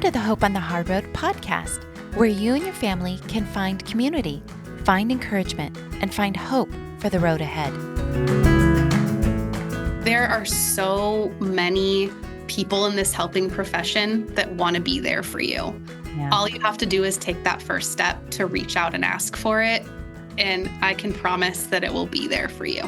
to the Hope on the Hard Road podcast, where you and your family can find community, find encouragement, and find hope for the road ahead. There are so many people in this helping profession that want to be there for you. Yeah. All you have to do is take that first step to reach out and ask for it, and I can promise that it will be there for you.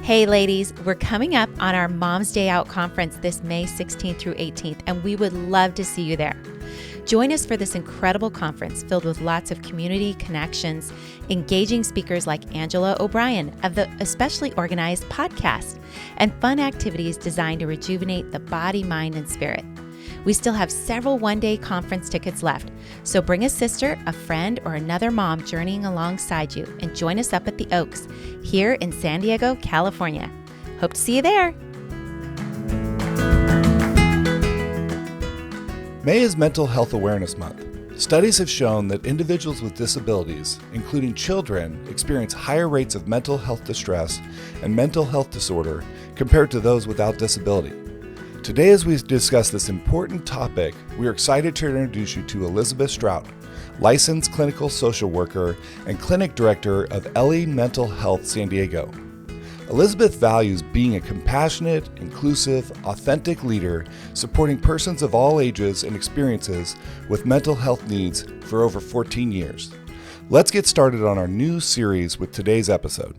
Hey ladies, we're coming up on our Mom's Day Out conference this May 16th through 18th, and we would love to see you there. Join us for this incredible conference filled with lots of community connections, engaging speakers like Angela O'Brien of the Especially Organized podcast, and fun activities designed to rejuvenate the body, mind, and spirit. We still have several one-day conference tickets left, so bring a sister, a friend, or another mom journeying alongside you and join us up at the Oaks here in San Diego, California. Hope to see you there. May is Mental Health Awareness Month. Studies have shown that individuals with disabilities, including children, experience higher rates of mental health distress and mental health disorder compared to those without disability. Today, as we discuss this important topic, we are excited to introduce you to Elizabeth Strout, licensed clinical social worker and clinic director of Ellie Mental Health San Diego. Elizabeth values being a compassionate, inclusive, authentic leader, supporting persons of all ages and experiences with mental health needs for over 14 years. Let's get started on our new series with today's episode.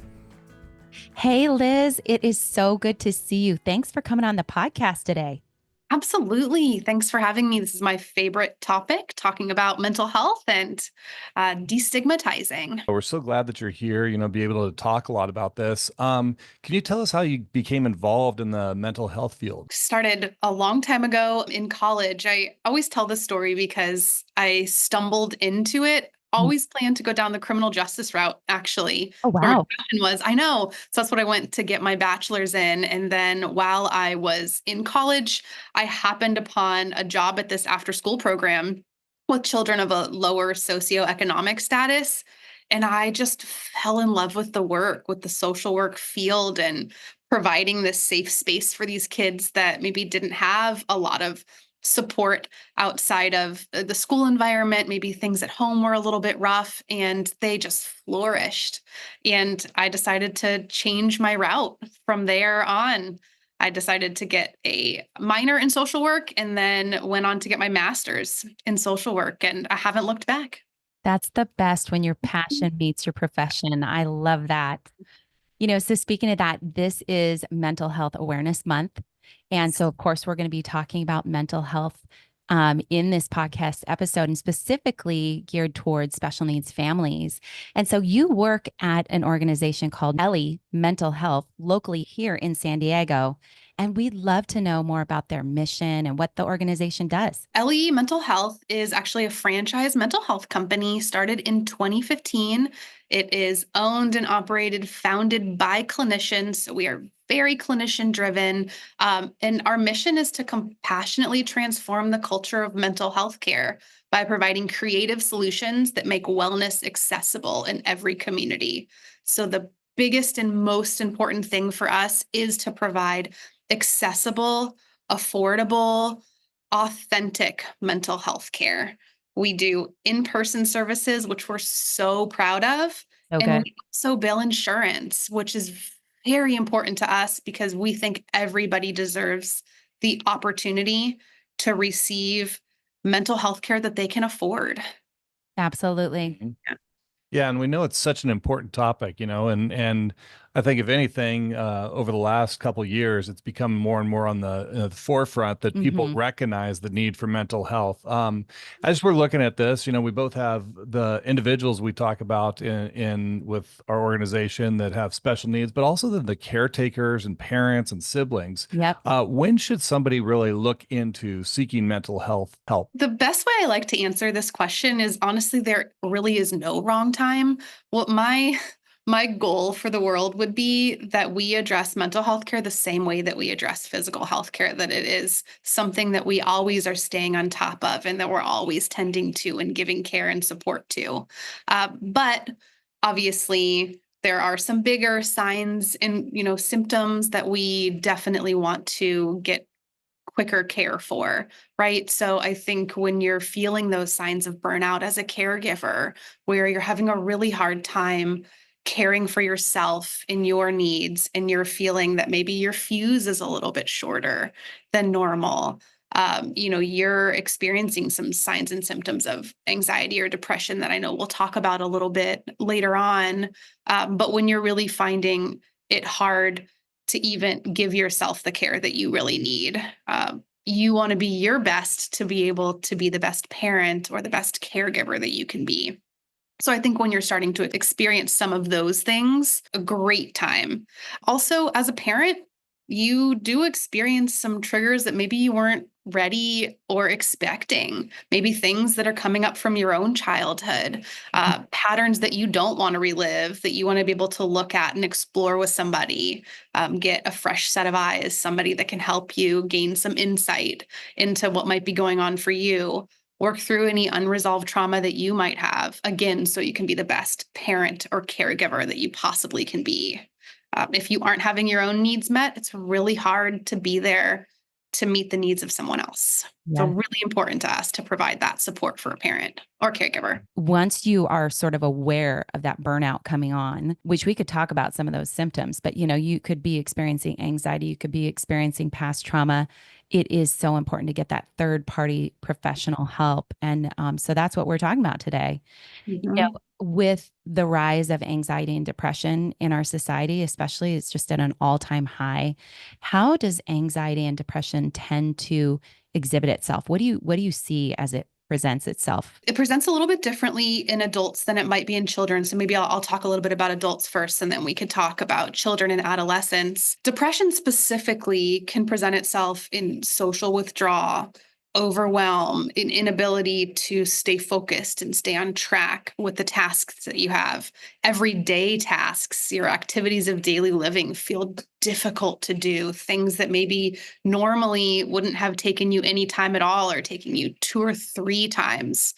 Hey Liz, it is so good to see you. Thanks for coming on the podcast today. Absolutely. Thanks for having me. This is my favorite topic, talking about mental health and destigmatizing. We're so glad that you're here, be able to talk a lot about this. Can you tell us how you became involved in the mental health field? Started a long time ago in college. I always tell this story because I stumbled into it. Always planned to go down the criminal justice route, actually. Oh, Where my wow. passion was. I know. So that's what I went to get my bachelor's in. And then while I was in college, I happened upon a job at this after-school program with children of a lower socioeconomic status. And I just fell in love with the work, with the social work field and providing this safe space for these kids that maybe didn't have a lot of support outside of the school environment. Maybe things at home were a little bit rough and they just flourished. And I decided to change my route from there on. I decided to get a minor in social work and then went on to get my master's in social work. And I haven't looked back. That's the best when your passion meets your profession. I love that. So speaking of that, this is Mental Health Awareness Month. And so, of course, we're going to be talking about mental health in this podcast episode, and specifically geared towards special needs families. And so you work at an organization called Ellie Mental Health locally here in San Diego. And we'd love to know more about their mission and what the organization does. Ellie Mental Health is actually a franchise mental health company started in 2015. It is owned and operated, founded by clinicians. So we are very clinician driven. And our mission is to compassionately transform the culture of mental health care by providing creative solutions that make wellness accessible in every community. So the biggest and most important thing for us is to provide accessible, affordable, authentic mental health care. We do in-person services, which we're so proud of. Okay. And we also bill insurance, which is very important to us because we think everybody deserves the opportunity to receive mental health care that they can afford. Absolutely. Yeah, and we know it's such an important topic, and I think if anything, over the last couple of years, it's become more and more on the forefront that people recognize the need for mental health. As we're looking at this, we both have the individuals we talk about in with our organization that have special needs, but also the caretakers and parents and siblings. Yep. When should somebody really look into seeking mental health help? The best way I like to answer this question is honestly, there really is no wrong time. What my goal for the world would be that we address mental health care the same way that we address physical health care, that it is something that we always are staying on top of and that we're always tending to and giving care and support to. But obviously, There are some bigger signs and, symptoms that we definitely want to get quicker care for, right? So I think when you're feeling those signs of burnout as a caregiver, where you're having a really hard time caring for yourself and your needs, and you're feeling that maybe your fuse is a little bit shorter than normal, you're experiencing some signs and symptoms of anxiety or depression that I know we'll talk about a little bit later on. But when you're really finding it hard to even give yourself the care that you really need, you want to be your best to be able to be the best parent or the best caregiver that you can be. So I think when you're starting to experience some of those things, a great time. Also, as a parent, you do experience some triggers that maybe you weren't ready or expecting. Maybe things that are coming up from your own childhood, patterns that you don't want to relive, that you want to be able to look at and explore with somebody, get a fresh set of eyes, somebody that can help you gain some insight into what might be going on for you. Work through any unresolved trauma that you might have, again, so you can be the best parent or caregiver that you possibly can be. If you aren't having your own needs met, it's really hard to be there to meet the needs of someone else. Yeah. So really important to us to provide that support for a parent or caregiver. Once you are sort of aware of that burnout coming on, which we could talk about some of those symptoms, but you could be experiencing anxiety, you could be experiencing past trauma. It is so important to get that third party professional help. And so that's what we're talking about today. Mm-hmm. With the rise of anxiety and depression in our society, especially, it's just at an all-time high. How does anxiety and depression tend to exhibit itself? What do you see as it presents itself? It presents a little bit differently in adults than it might be in children. So maybe I'll talk a little bit about adults first, and then we could talk about children and adolescents. Depression specifically can present itself in social withdrawal, overwhelm, an inability to stay focused and stay on track with the tasks that you have. Everyday tasks, your activities of daily living feel difficult to do, things that maybe normally wouldn't have taken you any time at all, or taking you 2 or 3 times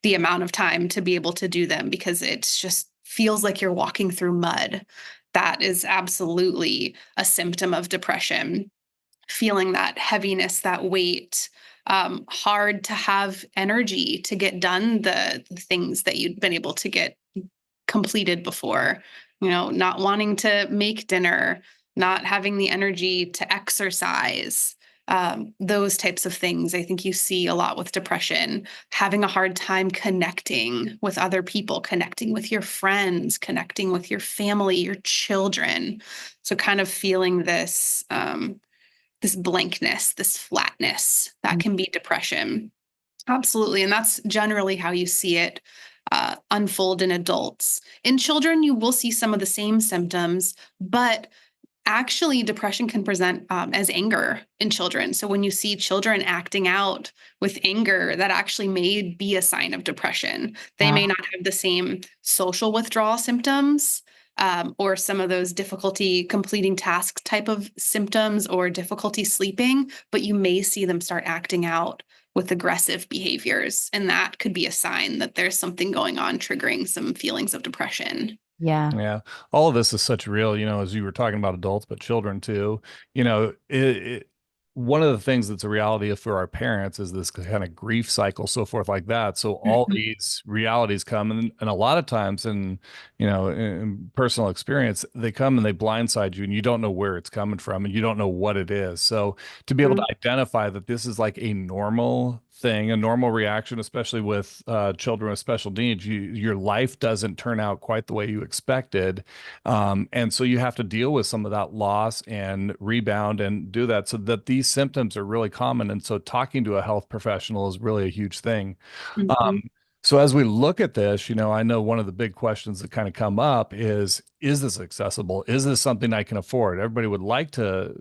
the amount of time to be able to do them, because it just feels like you're walking through mud. That is absolutely a symptom of depression. Feeling that heaviness, that weight, hard to have energy to get done the things that you'd been able to get completed before, not wanting to make dinner, not having the energy to exercise, those types of things. I think you see a lot with depression, having a hard time connecting with other people, connecting with your friends, connecting with your family, your children. So kind of feeling this blankness, this flatness, that can be depression. Absolutely. And that's generally how you see it unfold in adults. In children, you will see some of the same symptoms, but actually depression can present as anger in children. So when you see children acting out with anger, that actually may be a sign of depression. They may not have the same social withdrawal symptoms, or some of those difficulty completing tasks type of symptoms, or difficulty sleeping, but you may see them start acting out with aggressive behaviors. And that could be a sign that there's something going on, triggering some feelings of depression. Yeah. Yeah. All of this is such real, as you were talking about adults, but children too, one of the things that's a reality for our parents is this kind of grief cycle, so forth like that. So all these realities come, and a lot of times in personal experience, they come and they blindside you, and you don't know where it's coming from, and you don't know what it is. So to be able to identify that this is like a normal thing, a normal reaction, especially with children with special needs, your life doesn't turn out quite the way you expected. And so you have to deal with some of that loss and rebound and do that, so that these symptoms are really common. And so talking to a health professional is really a huge thing. So as we look at this, I know one of the big questions that kind of come up is this accessible? Is this something I can afford? Everybody would like to,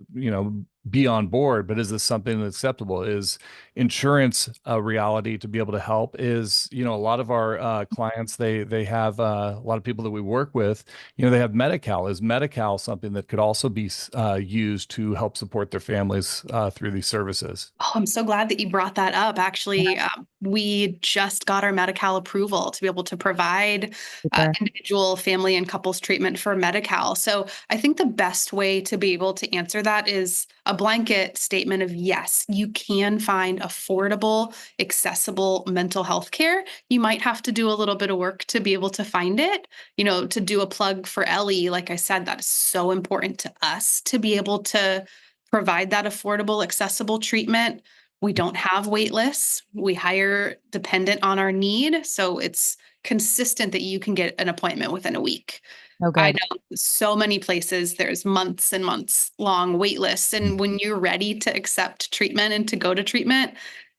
be on board, but is this something that's acceptable? Is insurance a reality to be able to help? Is, a lot of our clients, they have a lot of people that we work with, they have Medi-Cal. Is Medi-Cal something that could also be used to help support their families through these services? Oh, I'm so glad that you brought that up. Actually, we just got our Medi-Cal approval to be able to provide Super. individual, family, and couples treatment for Medi-Cal. So I think the best way to be able to answer that is a blanket statement of yes, you can find affordable, accessible mental health care. You might have to do a little bit of work to be able to find it. To do a plug for Ellie, like I said, that is so important to us to be able to provide that affordable, accessible treatment. We don't have wait lists. We hire dependent on our need. So it's consistent that you can get an appointment within a week. Oh, I good. know so many places there's months and months long wait lists. And when you're ready to accept treatment and to go to treatment,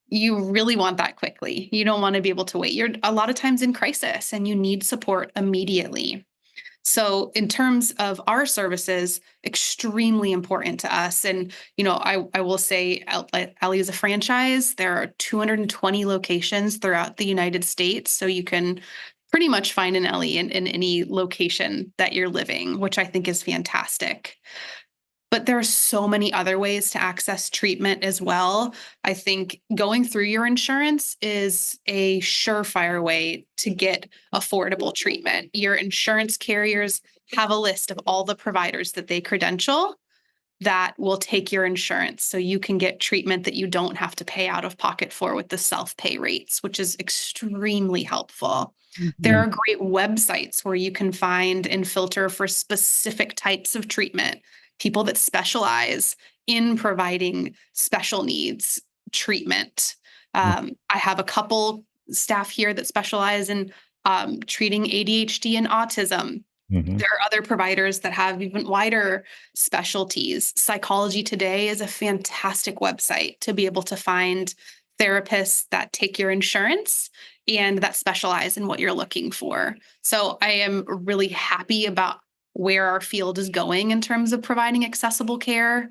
you really want that quickly. You don't want to be able to wait. You're a lot of times in crisis and you need support immediately. So in terms of our services, extremely important to us. And, I will say Ellie is a franchise. There are 220 locations throughout the United States. So you can pretty much find an Ellie in any location that you're living, which I think is fantastic. But there are so many other ways to access treatment as well. I think going through your insurance is a surefire way to get affordable treatment. Your insurance carriers have a list of all the providers that they credential that will take your insurance so you can get treatment that you don't have to pay out of pocket for with the self-pay rates, which is extremely helpful. There Mhm. are great websites where you can find and filter for specific types of treatment, people that specialize in providing special needs treatment. I have a couple staff here that specialize in treating ADHD and autism. Mhm. There are other providers that have even wider specialties. Psychology Today is a fantastic website to be able to find therapists that take your insurance and that specialize in what you're looking for. So I am really happy about where our field is going in terms of providing accessible care.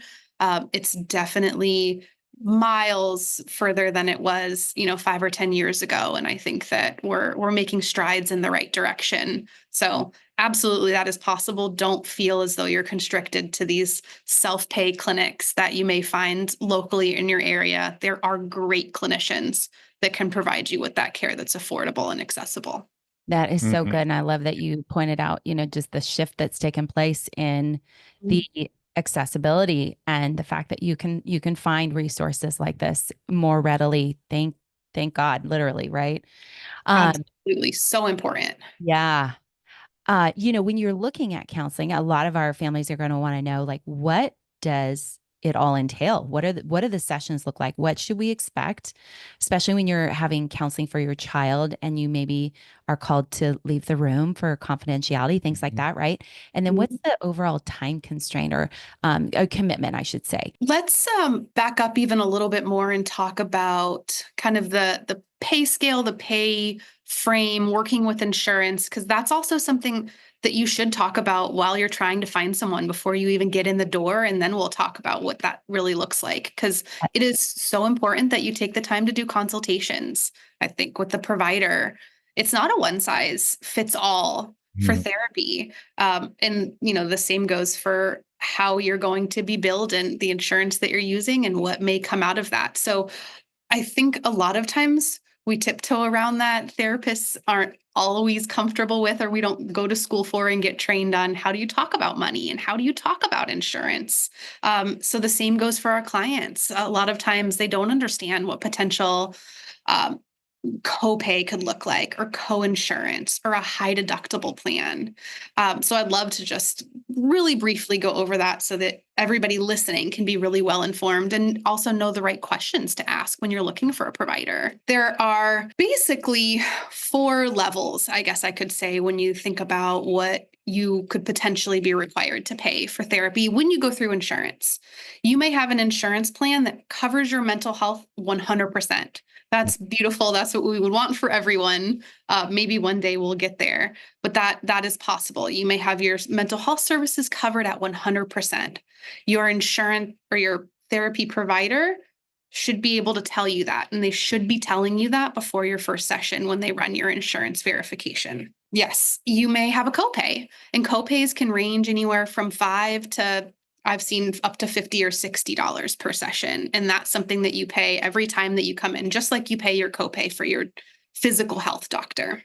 It's definitely miles further than it was, 5 or 10 years ago, and I think that we're making strides in the right direction. So absolutely, that is possible. Don't feel as though you're constricted to these self-pay clinics that you may find locally in your area. There are great clinicians that can provide you with that care that's affordable and accessible. That is so Mhm. good. And I love that you pointed out, just the shift that's taken place in the accessibility and the fact that you can find resources like this more readily. Thank God, literally, right? Um, Absolutely. So important. yeah. When you're looking at counseling, a lot of our families are going to want to know, like, what does it all entail? What do the sessions look like? What should we expect, especially when you're having counseling for your child and you maybe are called to leave the room for confidentiality, things like that, right? And then what's the overall time constraint or a commitment, I should say? Let's back up even a little bit more and talk about kind of the pay scale, the pay frame, working with insurance, because that's also something that you should talk about while you're trying to find someone before you even get in the door. And then we'll talk about what that really looks like, because it is so important that you take the time to do consultations. I think with the provider, it's not a one size fits all for Mhm. therapy. And the same goes for how you're going to be billed and the insurance that you're using and what may come out of that. So I think a lot of times we tiptoe around that. Therapists aren't always comfortable with, or we don't go to school for and get trained on how do you talk about money and how do you talk about insurance. So the same goes for our clients. A lot of times they don't understand what potential um, copay could look like, or co-insurance, or a high deductible plan. So I'd love to just really briefly go over that so that everybody listening can be really well informed and also know the right questions to ask when you're looking for a provider. There are basically 4 levels, I guess I could say, when you think about what you could potentially be required to pay for therapy when you go through insurance. You may have an insurance plan that covers your mental health 100%. That's beautiful. That's what we would want for everyone. Maybe one day we'll get there, but that is possible. You may have your mental health services covered at 100%. Your insurance or your therapy provider should be able to tell you that. And they should be telling you that before your first session when they run your insurance verification. Yes, you may have a copay, and copays can range anywhere from $5 to I've seen up to $50 or $60 per session. And that's something that you pay every time that you come in, just like you pay your copay for your physical health doctor.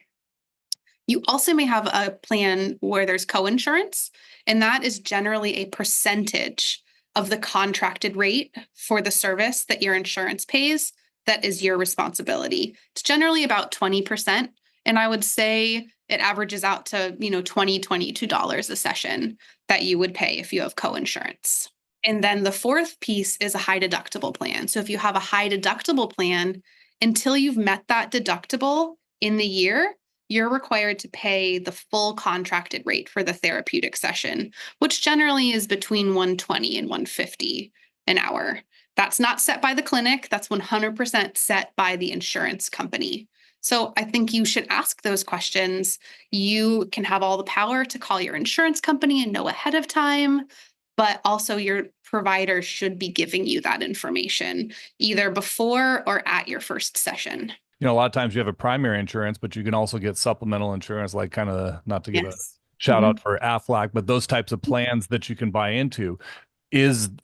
You also may have a plan where there's coinsurance, and that is generally a percentage of the contracted rate for the service that your insurance pays that is your responsibility. It's generally about 20%. And I would say it averages out to, $22 a session that you would pay if you have coinsurance. And then the fourth piece is a high deductible plan. So if you have a high deductible plan, until you've met that deductible in the year, you're required to pay the full contracted rate for the therapeutic session, which generally is between $120 and $150 an hour. That's not set by the clinic. That's 100% set by the insurance company. So I think you should ask those questions. You can have all the power to call your insurance company and know ahead of time, but also your provider should be giving you that information either before or at your first session. A lot of times you have a primary insurance, but you can also get supplemental insurance, like kind of, not to give a shout out for Aflac, but those types of plans that you can buy into.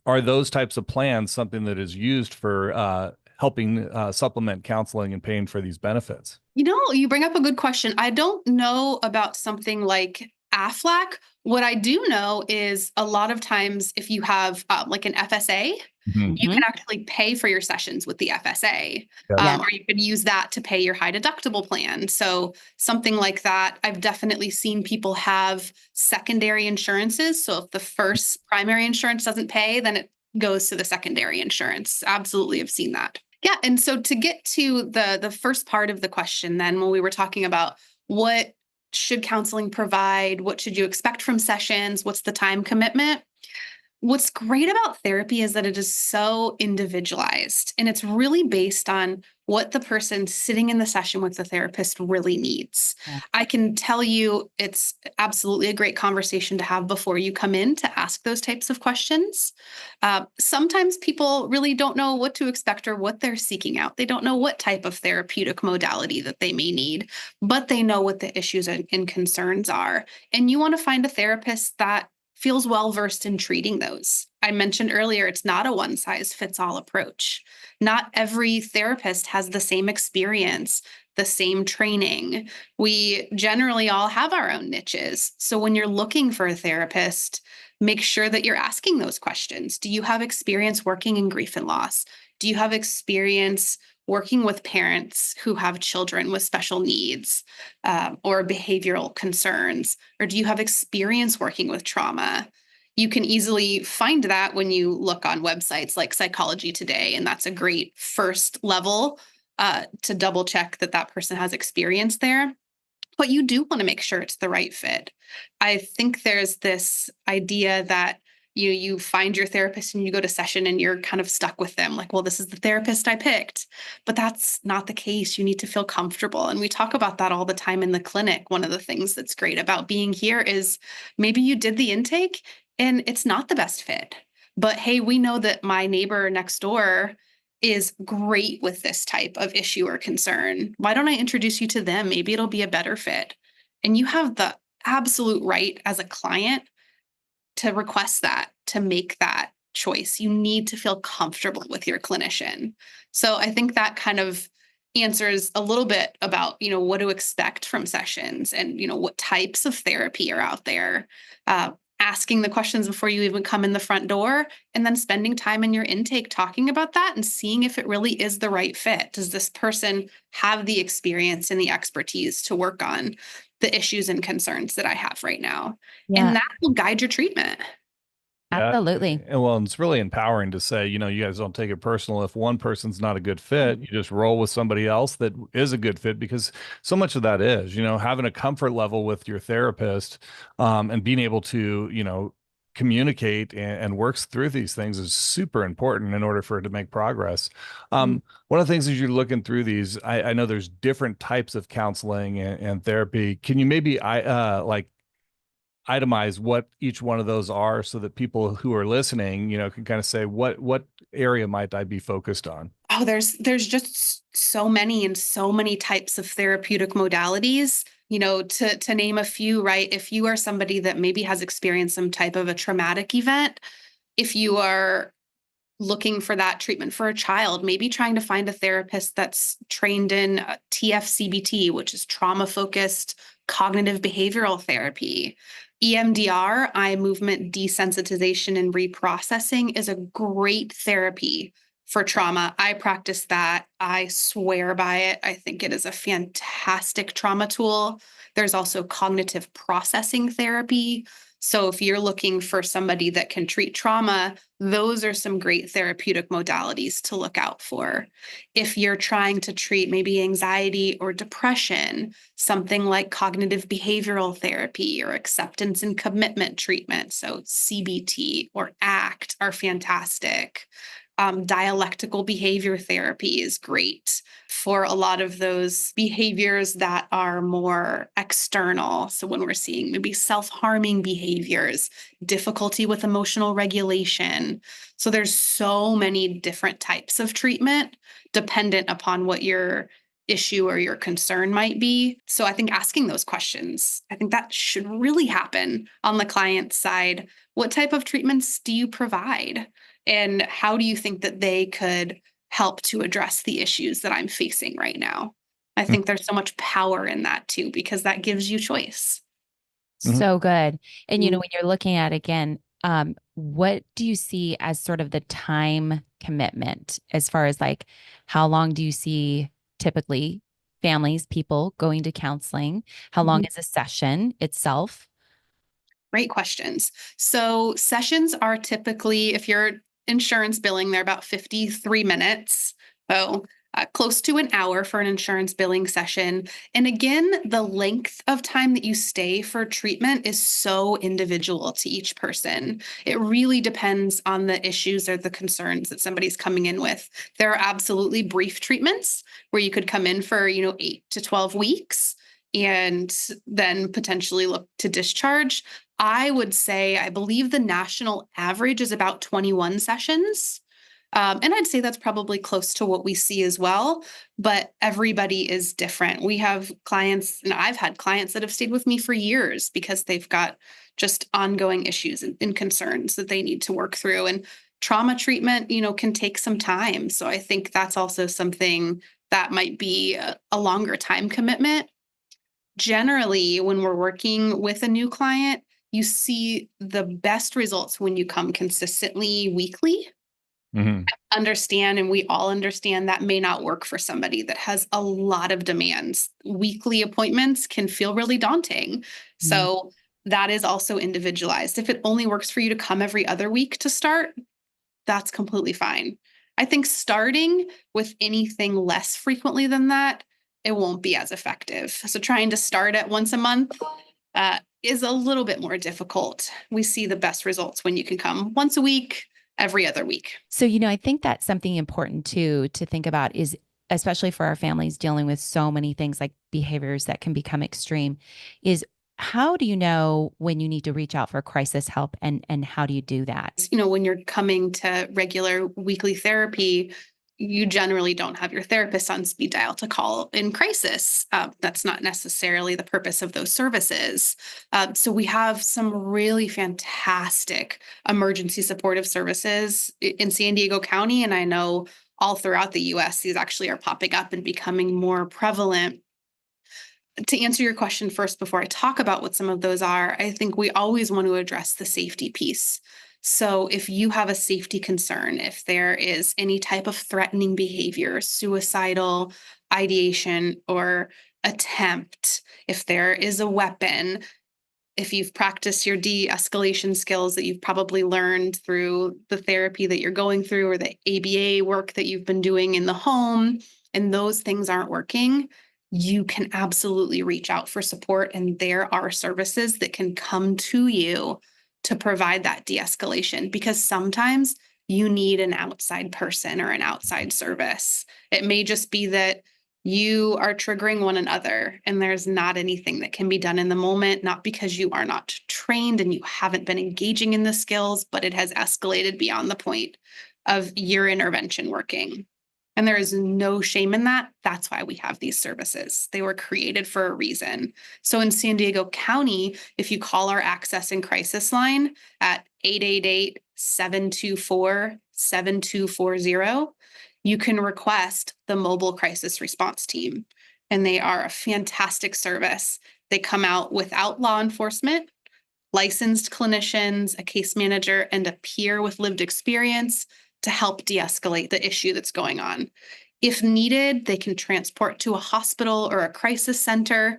Are those types of plans something that is used for helping supplement counseling and paying for these benefits? You bring up a good question. I don't know about something like Aflac. What I do know is a lot of times if you have like an FSA, you can actually pay for your sessions with the FSA, or you could use that to pay your high deductible plan. So something like that, I've definitely seen people have secondary insurances. So if the first primary insurance doesn't pay, then it goes to the secondary insurance. Absolutely have seen that. Yeah. And so to get to the first part of the question, then when we were talking about what should counseling provide, what should you expect from sessions, what's the time commitment? What's great about therapy is that it is so individualized, and it's really based on what the person sitting in the session with the therapist really needs. Yeah. I can tell you it's absolutely a great conversation to have before you come in to ask those types of questions. Sometimes people really don't know what to expect or what they're seeking out. They don't know what type of therapeutic modality that they may need, but they know what the issues and concerns are. And you want to find a therapist that feels well-versed in treating those. I mentioned earlier, it's not a one-size-fits-all approach. Not every therapist has the same experience, the same training. We generally all have our own niches. So when you're looking for a therapist, make sure that you're asking those questions. Do you have experience working in grief and loss? Do you have experience working with parents who have children with special needs or behavioral concerns? Or do you have experience working with trauma? You can easily find that when you look on websites like Psychology Today, and that's a great first level to double check that that person has experience there. But you do want to make sure it's the right fit. I think there's this idea that you find your therapist and you go to session and you're kind of stuck with them. Like, well, this is the therapist I picked, but that's not the case. You need to feel comfortable. And we talk about that all the time in the clinic. One of the things that's great about being here is maybe you did the intake and it's not the best fit, but hey, we know that my neighbor next door is great with this type of issue or concern. Why don't I introduce you to them? Maybe it'll be a better fit. And you have the absolute right as a client to request that, to make that choice. You need to feel comfortable with your clinician. So I think that kind of answers a little bit about, what to expect from sessions and, what types of therapy are out there. Asking the questions before you even come in the front door, and then spending time in your intake talking about that and seeing if it really is the right fit. Does this person have the experience and the expertise to work on the issues and concerns that I have right now? Yeah. And that will guide your treatment. Absolutely. Yeah. Well, it's really empowering to say, you guys don't take it personal. If one person's not a good fit, you just roll with somebody else that is a good fit, because so much of that is, having a comfort level with your therapist and being able to, communicate and works through these things is super important in order for it to make progress. One of the things as you're looking through these, I know there's different types of counseling and therapy. Can you maybe itemize what each one of those are so that people who are listening, can kind of say, what area might I be focused on? Oh, there's just so many and so many types of therapeutic modalities. To name a few, right? If you are somebody that maybe has experienced some type of a traumatic event, if you are looking for that treatment for a child, maybe trying to find a therapist that's trained in TFCBT, which is trauma focused cognitive behavioral therapy. EMDR, eye movement desensitization and reprocessing, is a great therapy for trauma. I practice that. I swear by it. I think it is a fantastic trauma tool. There's also cognitive processing therapy. So if you're looking for somebody that can treat trauma, those are some great therapeutic modalities to look out for. If you're trying to treat maybe anxiety or depression, something like cognitive behavioral therapy or acceptance and commitment treatment, so CBT or ACT, are fantastic. Dialectical behavior therapy is great for a lot of those behaviors that are more external. So when we're seeing maybe self-harming behaviors, difficulty with emotional regulation. So there's so many different types of treatment dependent upon what your issue or your concern might be. So I think asking those questions, I think that should really happen on the client side. What type of treatments do you provide? And how do you think that they could help to address the issues that I'm facing right now? I think there's so much power in that too, because that gives you choice. Mhm. So good. And, Mhm. when you're looking at, again, what do you see as sort of the time commitment, as far as like, how long do you see typically families, people going to counseling? How long Mhm. is a session itself? Great questions. So sessions are typically, if you're insurance billing, they're about 53 minutes. So close to an hour for an insurance billing session. And again, the length of time that you stay for treatment is so individual to each person. It really depends on the issues or the concerns that somebody's coming in with. There are absolutely brief treatments where you could come in for, 8 to 12 weeks and then potentially look to discharge. I would say, I believe the national average is about 21 sessions. And I'd say that's probably close to what we see as well, but everybody is different. We have clients, and I've had clients that have stayed with me for years because they've got just ongoing issues and concerns that they need to work through. And trauma treatment, can take some time. So I think that's also something that might be a longer time commitment. Generally, when we're working with a new client, you see the best results when you come consistently weekly. Mhm. Understand, and we all understand that may not work for somebody that has a lot of demands. Weekly appointments can feel really daunting. Mhm. So that is also individualized. If it only works for you to come every other week to start, that's completely fine. I think starting with anything less frequently than that, it won't be as effective. So trying to start at once a month is a little bit more difficult. We see the best results when you can come once a week, every other week. So, I think that's something important too to think about, is especially for our families dealing with so many things like behaviors that can become extreme, is how do you know when you need to reach out for crisis help, and how do you do that? When you're coming to regular weekly therapy, you generally don't have your therapist on speed dial to call in crisis. That's not necessarily the purpose of those services. So we have some really fantastic emergency supportive services in San Diego County, and I know all throughout the US, these actually are popping up and becoming more prevalent. To answer your question first, before I talk about what some of those are, I think we always want to address the safety piece. So, if you have a safety concern, if there is any type of threatening behavior, suicidal ideation or attempt, if there is a weapon, if you've practiced your de-escalation skills that you've probably learned through the therapy that you're going through or the ABA work that you've been doing in the home, and those things aren't working, you can absolutely reach out for support. And there are services that can come to you to provide that de-escalation, because sometimes you need an outside person or an outside service. It may just be that You are triggering one another, and there's not anything that can be done in the moment, not because you are not trained and you haven't been engaging in the skills, but it has escalated beyond the point of your intervention working. And there is no shame in that. That's why we have these services. They were created for a reason. So in San Diego County, if you call our access and crisis line at 888-724-7240, you can request the mobile crisis response team. And they are a fantastic service. They come out without law enforcement, licensed clinicians, a case manager, and a peer with lived experience to help de-escalate the issue that's going on. If needed, they can transport to a hospital or a crisis center,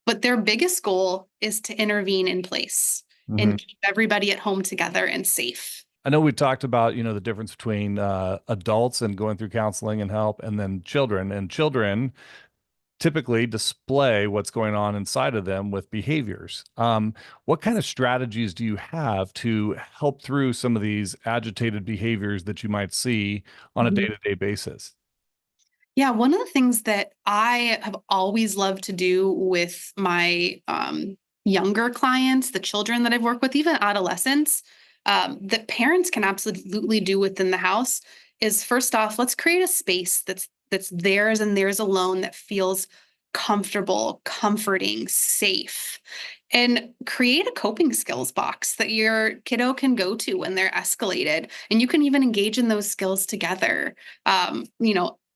but their biggest goal is to intervene in place and keep everybody at home together and safe. I know we talked about, the difference between adults and going through counseling and help, and then children. And children typically display what's going on inside of them with behaviors. What kind of strategies do you have to help through some of these agitated behaviors that you might see on a day-to-day basis? Yeah, one of the things that I have always loved to do with my younger clients, the children that I've worked with, even adolescents, that parents can absolutely do within the house is, first off, let's create a space that's theirs and theirs alone, that feels comfortable, comforting, safe. And create a coping skills box that your kiddo can go to when they're escalated. And you can even engage in those skills together.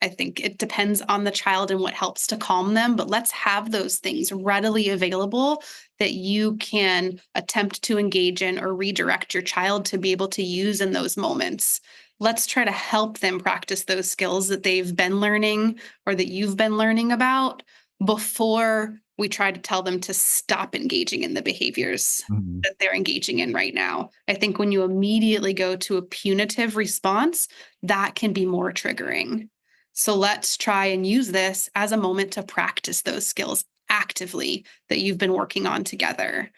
I think it depends on the child and what helps to calm them, but let's have those things readily available that you can attempt to engage in or redirect your child to be able to use in those moments. Let's try to help them practice those skills that they've been learning or that you've been learning about before we try to tell them to stop engaging in the behaviors that they're engaging in right now. I think when you immediately go to a punitive response, that can be more triggering. So let's try and use this as a moment to practice those skills actively that you've been working on together.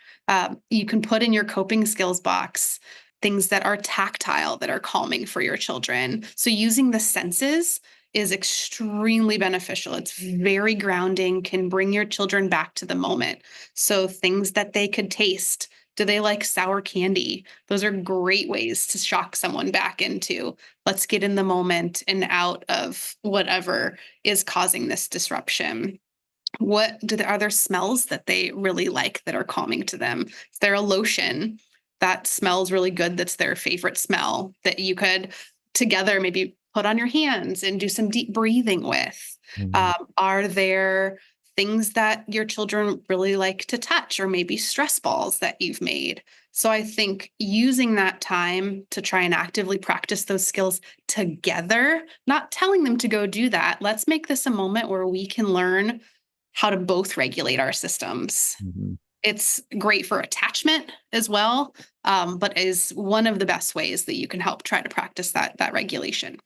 You can put in your coping skills box things that are tactile, that are calming for your children. So using the senses is extremely beneficial. It's very grounding, can bring your children back to the moment. So things that they could taste. Do they like sour candy? Those are great ways to shock someone back into, let's get in the moment and out of whatever is causing this disruption. Are there smells that they really like that are calming to them? Is there a lotion that smells really good, that's their favorite smell, that you could together maybe put on your hands and do some deep breathing with? Are there things that your children really like to touch, or maybe stress balls that you've made? So I think using that time to try and actively practice those skills together, not telling them to go do that. Let's make this a moment where we can learn how to both regulate our systems. It's great for attachment as well, but is one of the best ways that you can help try to practice that regulation.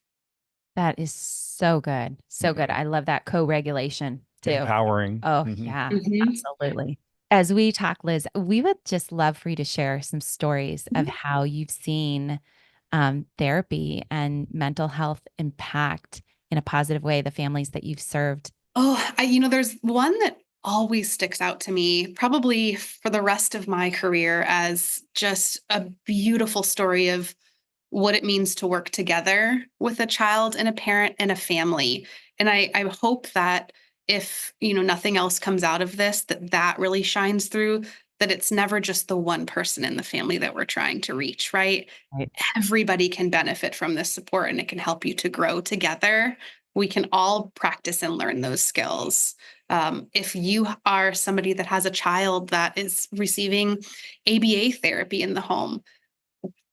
That is so good. So good. I love that co-regulation too. Empowering. Oh, yeah, Mhm. absolutely. As we talk, Liz, we would just love for you to share some stories of how you've seen therapy and mental health impact in a positive way the families that you've served. There's one that always sticks out to me, probably for the rest of my career, as just a beautiful story of what it means to work together with a child and a parent and a family. And I hope that if, nothing else comes out of this, that really shines through, that it's never just the one person in the family that we're trying to reach, right? Right. Everybody can benefit from this support, and it can help you to grow together. We can all practice and learn those skills. If you are somebody that has a child that is receiving ABA therapy in the home,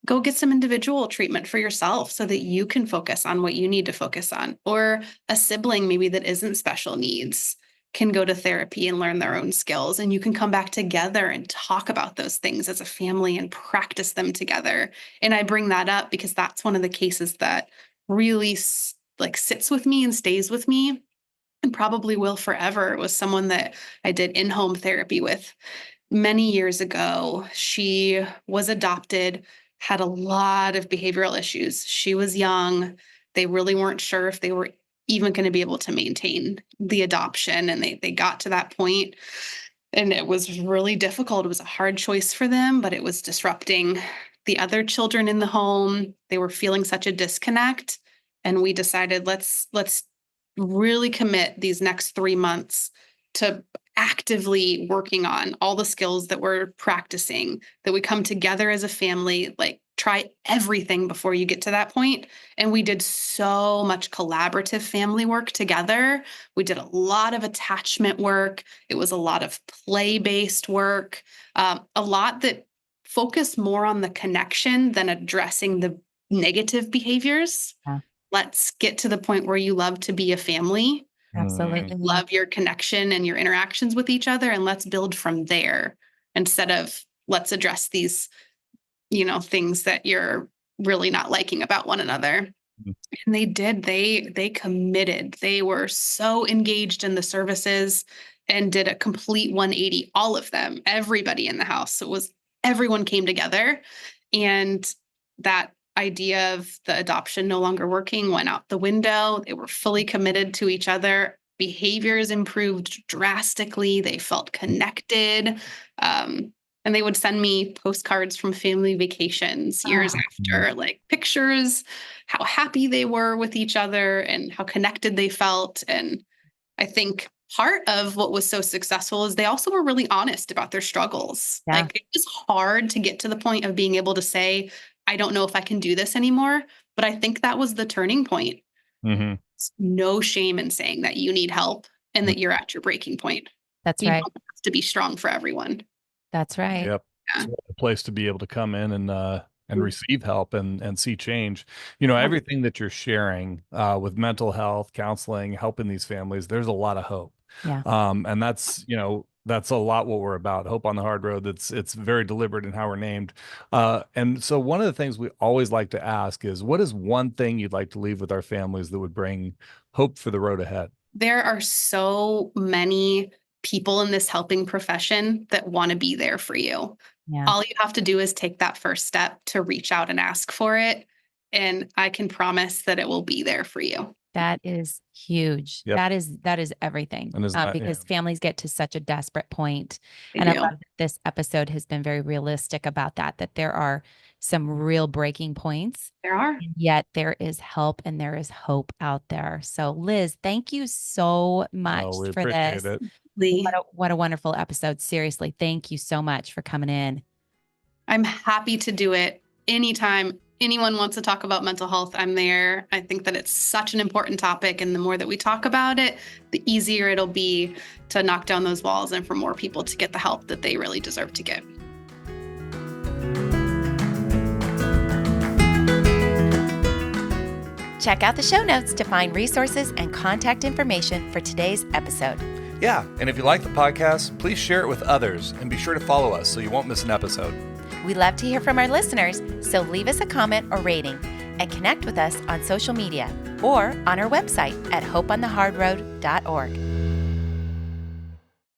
go get some individual treatment for yourself so that you can focus on what you need to focus on. Or a sibling maybe that isn't special needs can go to therapy and learn their own skills, and you can come back together and talk about those things as a family and practice them together. And I bring that up because that's one of the cases that really sits with me and stays with me, and probably will forever. It was someone that I did in-home therapy with many years ago. She was adopted, had a lot of behavioral issues. She was young. They really weren't sure if they were even going to be able to maintain the adoption. And they got to that point, and it was really difficult. It was a hard choice for them, but it was disrupting the other children in the home. They were feeling such a disconnect. And we decided, let's really commit these next 3 months to actively working on all the skills that we're practicing, that we come together as a family, like try everything before you get to that point. And we did so much collaborative family work together. We did a lot of attachment work. It was a lot of play-based work, a lot that focused more on the connection than addressing the negative behaviors. Yeah. Let's get to the point where you love to be a family. Absolutely. Love your connection and your interactions with each other, and let's build from there instead of let's address these, things that you're really not liking about one another. And they did. They committed. They were so engaged in the services and did a complete 180, all of them, everybody in the house. So everyone came together, and that idea of the adoption no longer working went out the window. They were fully committed to each other. Behaviors improved drastically. They felt connected. And they would send me postcards from family vacations years after, like pictures, how happy they were with each other and how connected they felt. And I think part of what was so successful is they also were really honest about their struggles. Yeah. Like, it was hard to get to the point of being able to say, I don't know if I can do this anymore. But I think that was the turning point. Mm-hmm. No shame in saying that you need help and that you're at your breaking point. That's You right. don't have to be strong for everyone. That's right. Yep. Yeah. It's a place to be able to come in and receive help and see change. Everything that you're sharing with mental health, counseling, helping these families, there's a lot of hope. Yeah. And that's a lot what we're about. Hope on the Hard Road. It's very deliberate in how we're named. And so one of the things we always like to ask is, what is one thing you'd like to leave with our families that would bring hope for the road ahead? There are so many people in this helping profession that want to be there for you. Yeah. All you have to do is take that first step to reach out and ask for it. And I can promise that it will be there for you. That is huge. Yep. That is everything. And Because families get to such a desperate point. They And I do. love that this episode has been very realistic about that there are some real breaking points, There are. and yet there is help and there is hope out there. So Liz, thank you so much We for appreciate this. it. Lee, What a wonderful episode. Seriously, thank you so much for coming in. I'm happy to do it anytime anyone wants to talk about mental health. I'm there. I think that it's such an important topic. And the more that we talk about it, the easier it'll be to knock down those walls and for more people to get the help that they really deserve to get. Check out the show notes to find resources and contact information for today's episode. Yeah, and if you like the podcast, please share it with others and be sure to follow us so you won't miss an episode. We love to hear from our listeners, so leave us a comment or rating and connect with us on social media or on our website at hopeonthehardroad.org.